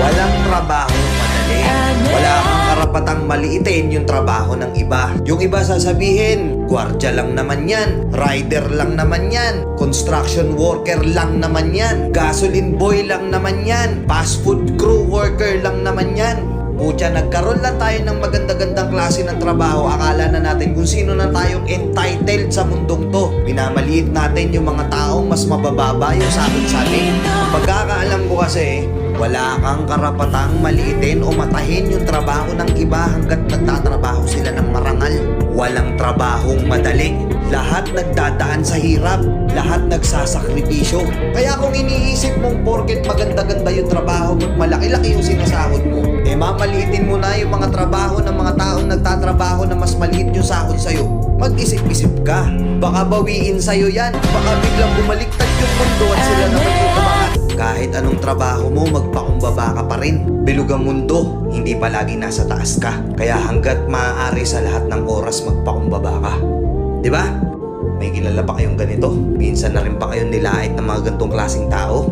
Walang trabahong madali. Wala kang karapatang maliitin yung trabaho ng iba. Yung iba sasabihin, gwardiya lang naman yan, rider lang naman yan, construction worker lang naman yan, gasoline boy lang naman yan, fast food crew worker lang naman yan. Pucha, nagkaroon lang tayo ng maganda-gandang klase ng trabaho. Akala na natin kung sino na tayong entitled sa mundong to. Minamaliit natin yung mga taong mas mabababa yung sahod sa atin. Pagkakaalam ko kasi, wala kang karapatang maliitin o matahin yung trabaho ng iba hanggat nagtatrabaho sila ng marangal. Walang trabahong madali. Lahat nagdadaan sa hirap. Lahat nagsasakripisyo. Kaya kung iniisip mong porket maganda-ganda yung trabaho mo, malaki-laki yung sinasahod mo, mamaliitin mo na yung mga trabaho ng mga taong nagtatrabaho na mas maliit yung sahod sa'yo. Mag-isip-isip ka. Baka bawiin sa'yo yan. Baka biglang bumaliktad yung mundo at sila naman yung umangat. Kahit anong trabaho mo, magpakumbaba ka pa rin. Bilog ang mundo, hindi palagi nasa taas ka. Kaya hanggat maaari sa lahat ng oras, magpakumbaba ka. Di ba? May kilala pa kayong ganito? Minsan na rin pa kayong nilait ng mga ganitong klaseng tao?